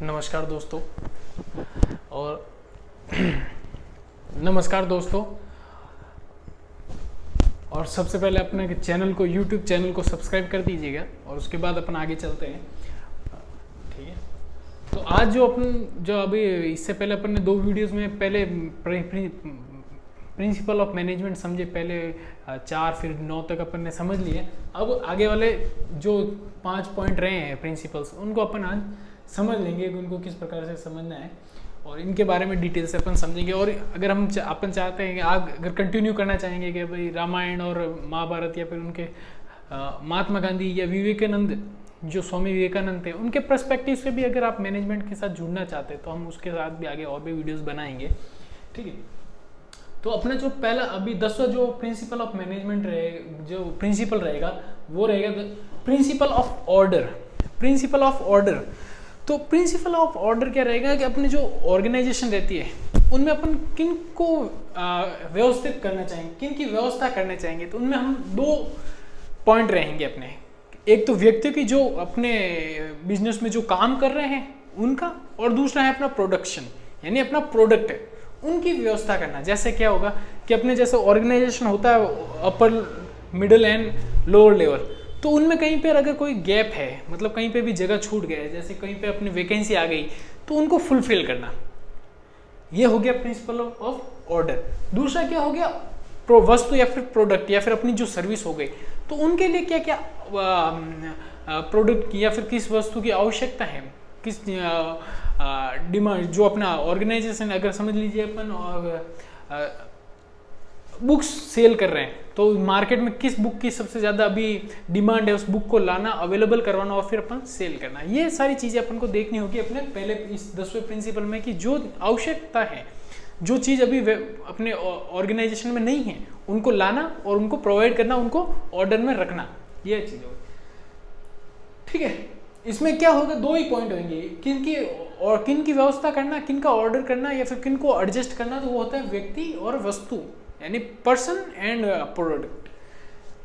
नमस्कार दोस्तों और नमस्कार दोस्तों। और सबसे पहले अपने चैनल को YouTube चैनल को सब्सक्राइब कर दीजिएगा और उसके बाद अपन आगे चलते हैं। ठीक है, तो आज जो अभी इससे पहले अपन ने 2 वीडियोस में पहले प्रिंसिपल ऑफ मैनेजमेंट समझे, पहले 4 फिर 9 तक अपन ने समझ लिए। अब आगे वाले जो 5 पॉइंट रहे हैं प्रिंसिपल्स, उनको अपन आज समझ लेंगे कि उनको किस प्रकार से समझना है और इनके बारे में डिटेल से अपन समझेंगे। और अगर हम अपन चाहते हैं कि अगर कंटिन्यू करना चाहेंगे कि भाई रामायण और महाभारत या फिर उनके महात्मा गांधी या विवेकानंद, जो स्वामी विवेकानंद थे, उनके पर्सपेक्टिव से भी अगर आप मैनेजमेंट के साथ जुड़ना चाहते हैं तो हम उसके साथ भी आगे और भी वीडियोस बनाएंगे। ठीक है, तो अपना जो पहला अभी 10वां जो प्रिंसिपल ऑफ मैनेजमेंट जो प्रिंसिपल रहेगा वो रहेगा principle of order. Principle of order, तो प्रिंसिपल ऑफ ऑर्डर क्या रहेगा कि अपनी जो ऑर्गेनाइजेशन रहती है उनमें अपन किन को व्यवस्थित करना चाहेंगे, किन की व्यवस्था करना चाहेंगे, तो उनमें हम 2 पॉइंट रहेंगे अपने। एक तो व्यक्ति की जो अपने बिजनेस में जो काम कर रहे हैं उनका, और दूसरा है अपना प्रोडक्शन यानी अपना प्रोडक्ट है उनकी व्यवस्था करना। जैसे क्या होगा कि अपने जैसे ऑर्गेनाइजेशन होता है अपर, मिडिल एंड लोअर लेवल, तो उनमें कहीं पर अगर कोई गैप है, मतलब कहीं पे भी जगह छूट गया है, जैसे कहीं पे अपनी वैकेंसी आ गई, तो उनको फुलफिल करना, ये हो गया प्रिंसिपल ऑफ ऑर्डर। दूसरा क्या हो गया, वस्तु या फिर प्रोडक्ट या फिर अपनी जो सर्विस हो गई, तो उनके लिए क्या क्या प्रोडक्ट या फिर किस वस्तु की आवश्यकता है, किस डिमांड, जो अपना ऑर्गेनाइजेशन, अगर समझ लीजिए अपन बुक्स सेल कर रहे हैं तो मार्केट में किस बुक की सबसे ज़्यादा अभी डिमांड है, उस बुक को लाना, अवेलेबल करवाना और फिर अपन सेल करना। ये सारी चीज़ें अपन को देखनी होगी अपने पहले इस 10वें प्रिंसिपल में, कि जो आवश्यकता है, जो चीज़ अभी अपने ऑर्गेनाइजेशन में नहीं है, उनको लाना और उनको प्रोवाइड करना, उनको ऑर्डर में रखना, ये चीज़ होगी। ठीक है, इसमें क्या होगा, 2 ही पॉइंट होंगे, किन की व्यवस्था करना, किन का ऑर्डर करना या फिर किन को एडजस्ट करना, तो वो होता है व्यक्ति और वस्तु यानी पर्सन एंड प्रोडक्ट।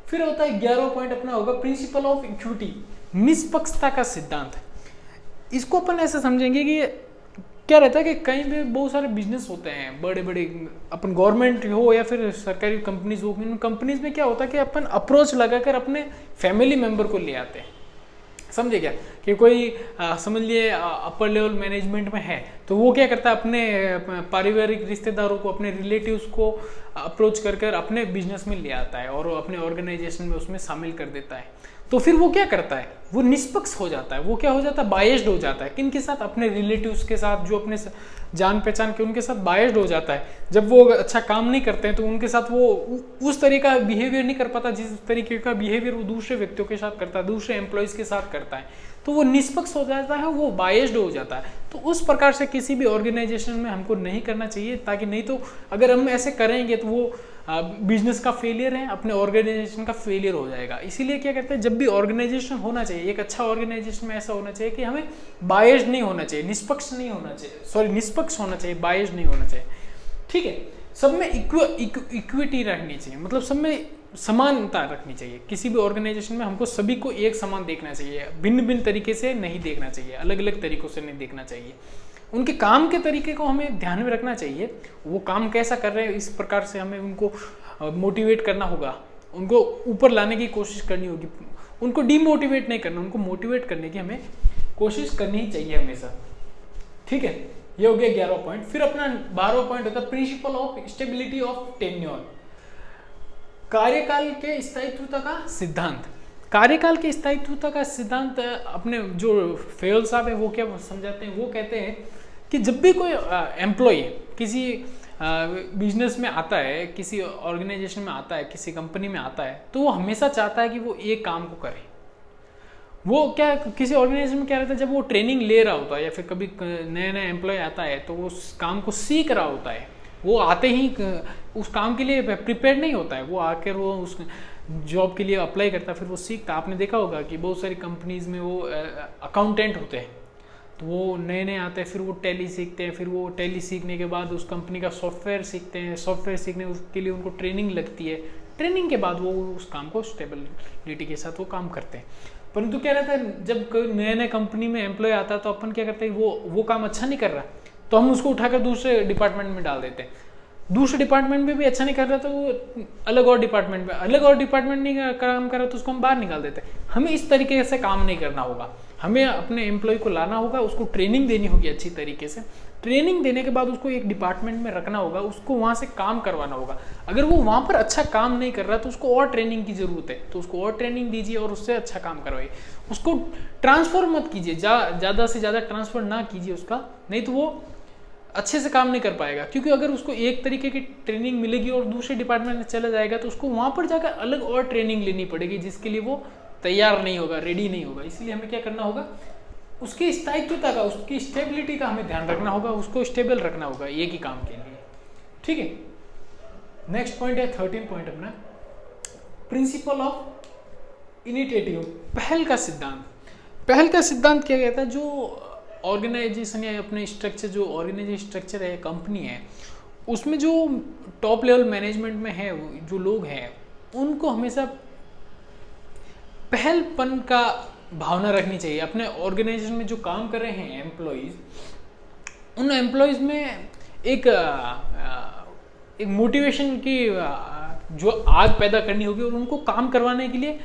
फिर होता है 11वां पॉइंट अपना होगा प्रिंसिपल ऑफ इक्विटी, निष्पक्षता का सिद्धांत। इसको अपन ऐसे समझेंगे कि क्या रहता है कि कहीं पे बहुत सारे बिजनेस होते हैं, बड़े बड़े, अपन गवर्नमेंट हो या फिर सरकारी कंपनीज हो, इन कंपनीज में क्या होता है कि अपन अप्रोच लगाकर अपने फैमिली मेंबर को ले आते हैं। समझे क्या, कि कोई समझ लिए अपर लेवल मैनेजमेंट में है, तो वो क्या करता है, अपने पारिवारिक रिश्तेदारों को, अपने रिलेटिव्स को अप्रोच कर अपने बिजनेस में ले आता है और अपने ऑर्गेनाइजेशन में उसमें शामिल कर देता है। तो फिर वो क्या करता है, वो निष्पक्ष हो जाता है, वो क्या हो जाता है, बायस्ड हो जाता है। किन के साथ, अपने रिलेटिव्स के साथ, जो अपने जान पहचान के, उनके साथ बायस्ड हो जाता है। जब वो अच्छा काम नहीं करते हैं तो उनके साथ वो उस तरीके का बिहेवियर नहीं कर पाता जिस तरीके का बिहेवियर वो दूसरे व्यक्तियों के साथ करता है, दूसरे एम्प्लॉयज़ के साथ करता है, तो वो निष्पक्ष हो जाता है, वो बायस्ड हो जाता है। तो उस प्रकार से किसी भी ऑर्गेनाइजेशन में हमको नहीं करना चाहिए, ताकि नहीं तो अगर हम ऐसे करेंगे तो वो बिजनेस का फेलियर है, अपने ऑर्गेनाइजेशन का फेलियर हो जाएगा। इसीलिए क्या कहते हैं, जब भी ऑर्गेनाइजेशन होना चाहिए, एक अच्छा ऑर्गेनाइजेशन में ऐसा होना चाहिए कि हमें बायस्ड नहीं होना चाहिए, निष्पक्ष नहीं होना चाहिए, निष्पक्ष होना चाहिए, बायस्ड नहीं होना चाहिए। ठीक है, सब में इक्विटी रखनी चाहिए, मतलब सब में समानता रखनी चाहिए। किसी भी ऑर्गेनाइजेशन में हमको सभी को एक समान देखना चाहिए, भिन्न भिन्न तरीके से नहीं देखना चाहिए, अलग अलग तरीकों से नहीं देखना चाहिए। उनके काम के तरीके को हमें ध्यान में रखना चाहिए, वो काम कैसा कर रहे हैं, इस प्रकार से हमें उनको मोटिवेट करना होगा, उनको ऊपर लाने की कोशिश करनी होगी, उनको डीमोटिवेट नहीं करना, उनको मोटिवेट करने की हमें कोशिश करनी ही चाहिए हमेशा। ठीक है, ये हो गया 11वां पॉइंट। फिर अपना 12वां पॉइंट होता है principle of stability of tenure, कार्यकाल के स्थायित्व का सिद्धांत। कार्यकाल के स्थायित्व का सिद्धांत अपने जो फेयल साहब है वो क्या समझाते हैं, वो कहते हैं कि जब भी कोई एम्प्लॉय किसी बिजनेस में आता है, किसी ऑर्गेनाइजेशन में आता है, किसी कंपनी में आता है, तो वो हमेशा चाहता है कि वो एक काम को करे। वो क्या, किसी ऑर्गेनाइजेशन में क्या रहता है, जब वो ट्रेनिंग ले रहा होता है या फिर कभी नया नया एम्प्लॉय आता है तो वो उस काम को सीख रहा होता है, वो आते ही उस काम के लिए प्रिपेयर नहीं होता है, वो आकर वो उस जॉब के लिए अप्लाई करता है, फिर वो सीखता। आपने देखा होगा कि बहुत सारी कंपनीज में वो अकाउंटेंट होते हैं, तो वो नए नए आते हैं, फिर वो टैली सीखते हैं, फिर वो टैली सीखने के बाद उस कंपनी का सॉफ्टवेयर सीखते हैं, सॉफ्टवेयर सीखने के लिए उनको ट्रेनिंग लगती है, ट्रेनिंग के बाद वो उस काम को स्टेबिलिटी के साथ वो काम करते हैं। परंतु क्या रहता है, जब कोई नए नए कंपनी में एम्प्लॉय आता है तो अपन क्या करते हैं, वो काम अच्छा नहीं कर रहा तो हम उसको उठाकर दूसरे डिपार्टमेंट में डाल देते हैं। दूसरे डिपार्टमेंट में भी अच्छा नहीं कर रहा तो वो अलग और डिपार्टमेंट नहीं काम कर रहा तो उसको हम बाहर निकाल देते हैं। हमें इस तरीके से काम नहीं करना होगा, हमें अपने एम्प्लॉय को लाना होगा, उसको ट्रेनिंग देनी होगी अच्छी तरीके से। ट्रेनिंग देने के बाद उसको एक डिपार्टमेंट में रखना होगा, उसको वहाँ से काम करवाना होगा। अगर वो वहाँ पर अच्छा काम नहीं कर रहा तो उसको और ट्रेनिंग की ज़रूरत है, तो उसको और ट्रेनिंग दीजिए और उससे अच्छा काम करवाइए। उसको ट्रांसफ़र मत कीजिए, ज़्यादा से ज़्यादा ट्रांसफ़र ना कीजिए उसका, नहीं तो वो अच्छे से काम नहीं कर पाएगा। क्योंकि अगर उसको एक तरीके की ट्रेनिंग मिलेगी और दूसरे डिपार्टमेंट में चला जाएगा तो उसको वहाँ पर जाकर अलग और ट्रेनिंग लेनी पड़ेगी, जिसके लिए वो तैयार नहीं होगा, रेडी नहीं होगा। इसलिए हमें क्या करना होगा, उसकी स्थायित्वता का, उसकी स्टेबिलिटी का हमें ध्यान रखना होगा, उसको स्टेबल रखना होगा एक ही काम के लिए। ठीक है, नेक्स्ट पॉइंट है 13 पॉइंट अपना, प्रिंसिपल ऑफ इनिशिएटिव, पहल का सिद्धांत। पहल का सिद्धांत क्या कहता है, जो ऑर्गेनाइजेशन या अपने स्ट्रक्चर, जो ऑर्गेनाइजेशन स्ट्रक्चर है, कंपनी है, उसमें जो टॉप लेवल मैनेजमेंट में है जो लोग हैं, उनको हमेशा पहलपन का भावना रखनी चाहिए। अपने ऑर्गेनाइजेशन में जो काम कर रहे हैं एम्प्लॉयज़, उन एम्प्लॉयज़ में एक मोटिवेशन की जो आग पैदा करनी होगी और उनको काम करवाने के लिए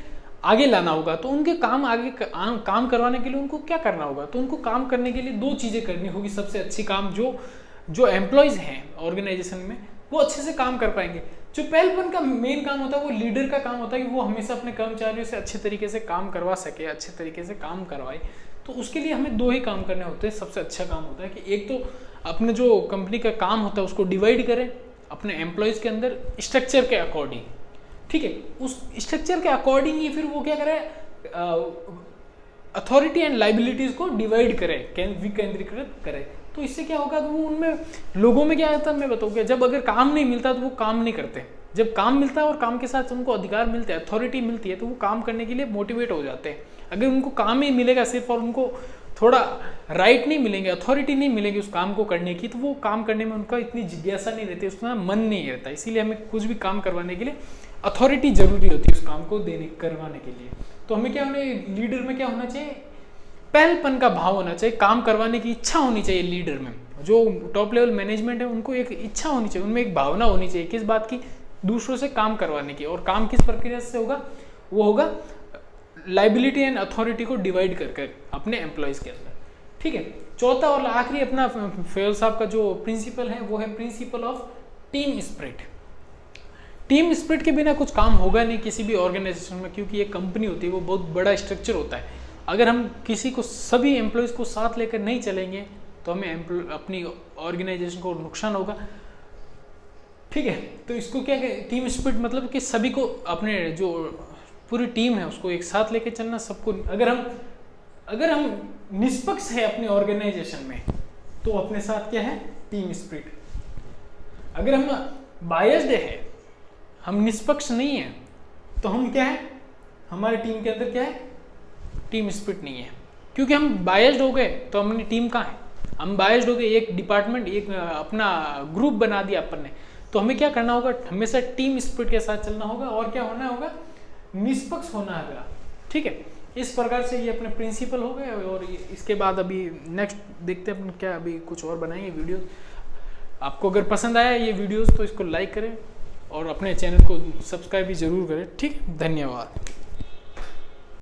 आगे लाना होगा। तो उनके काम करवाने के लिए उनको क्या करना होगा, तो उनको काम करने के लिए दो चीज़ें करनी होगी। सबसे अच्छी काम जो एम्प्लॉयज़ हैं ऑर्गेनाइजेशन में, वो अच्छे से काम कर पाएंगे। जो पहलपन का मेन काम होता है वो लीडर का काम होता है कि वो हमेशा अपने कर्मचारियों से अच्छे तरीके से काम करवा सके, अच्छे तरीके से काम करवाए। तो उसके लिए हमें दो ही काम करने होते हैं। सबसे अच्छा काम होता है कि एक तो अपने जो कंपनी का काम होता है उसको डिवाइड करें अपने एम्प्लॉयज़ के अंदर स्ट्रक्चर के अकॉर्डिंग। ठीक है, उस स्ट्रक्चर के अकॉर्डिंग ही फिर वो क्या करे, अथॉरिटी एंड लाइबिलिटीज को डिवाइड करे, विकेंद्रीकृत करे। तो इससे क्या होगा, तो वो उनमें लोगों में क्या आता है मैं बताऊँगा, जब अगर काम नहीं मिलता तो वो काम नहीं करते। जब काम मिलता है और काम के साथ उनको अधिकार मिलते हैं, अथॉरिटी मिलती है, तो वो काम करने के लिए मोटिवेट हो जाते हैं। अगर उनको काम ही मिलेगा सिर्फ और उनको थोड़ा राइट नहीं मिलेंगे, अथॉरिटी नहीं मिलेगी उस काम को करने की, तो वो काम करने में उनका इतनी जिज्ञासा नहीं रहती, उसमें मन नहीं रहता। इसीलिए हमें कुछ भी काम करवाने के लिए अथॉरिटी जरूरी होती है उस काम को करवाने के लिए। तो हमें क्या लीडर में क्या होना चाहिए, पहलपन का भाव होना चाहिए, काम करवाने की इच्छा होनी चाहिए लीडर में। जो टॉप लेवल मैनेजमेंट है उनको एक इच्छा होनी चाहिए, उनमें एक भावना होनी चाहिए किस बात की, दूसरों से काम करवाने की। और काम किस प्रक्रिया से होगा, वो होगा लाइबिलिटी एंड अथॉरिटी को डिवाइड कर अपने एम्प्लॉयज़ के अंदर। ठीक है, चौथा और आखिरी अपना फेयल साहब का जो प्रिंसिपल है वो है principle of team spirit. Team spirit के बिना कुछ काम होगा नहीं किसी भी ऑर्गेनाइजेशन में, क्योंकि एक कंपनी होती है वो बहुत बड़ा स्ट्रक्चर होता है। अगर हम किसी को, सभी एम्प्लॉयज़ को साथ लेकर नहीं चलेंगे तो हमें अपनी ऑर्गेनाइजेशन को नुकसान होगा। ठीक है, तो इसको क्या टीम स्पिरिट मतलब कि सभी को, अपने जो पूरी टीम है उसको एक साथ लेके चलना सबको। अगर हम निष्पक्ष है अपनी ऑर्गेनाइजेशन में तो अपने साथ क्या है, टीम स्पिरिट। अगर हम बायस्ड है, हम निष्पक्ष नहीं है, तो हम क्या है, हमारी टीम के अंदर क्या है, टीम स्पिरिट नहीं है। क्योंकि हम बायस्ड हो गए तो हमारी टीम कहाँ है, हम बायस्ड हो गए, एक डिपार्टमेंट, एक अपना ग्रुप बना दिया अपन ने। तो हमें क्या करना होगा, हमेशा टीम स्पिरिट के साथ चलना होगा और क्या होना होगा, निष्पक्ष होना होगा। ठीक है, इस प्रकार से ये अपने प्रिंसिपल हो गए। और इसके बाद अभी नेक्स्ट देखते हैं अपन क्या, अभी कुछ और बनाएंगे वीडियो। आपको अगर पसंद आया ये वीडियोस तो इसको लाइक करें और अपने चैनल को सब्सक्राइब भी जरूर करें। ठीक, धन्यवाद।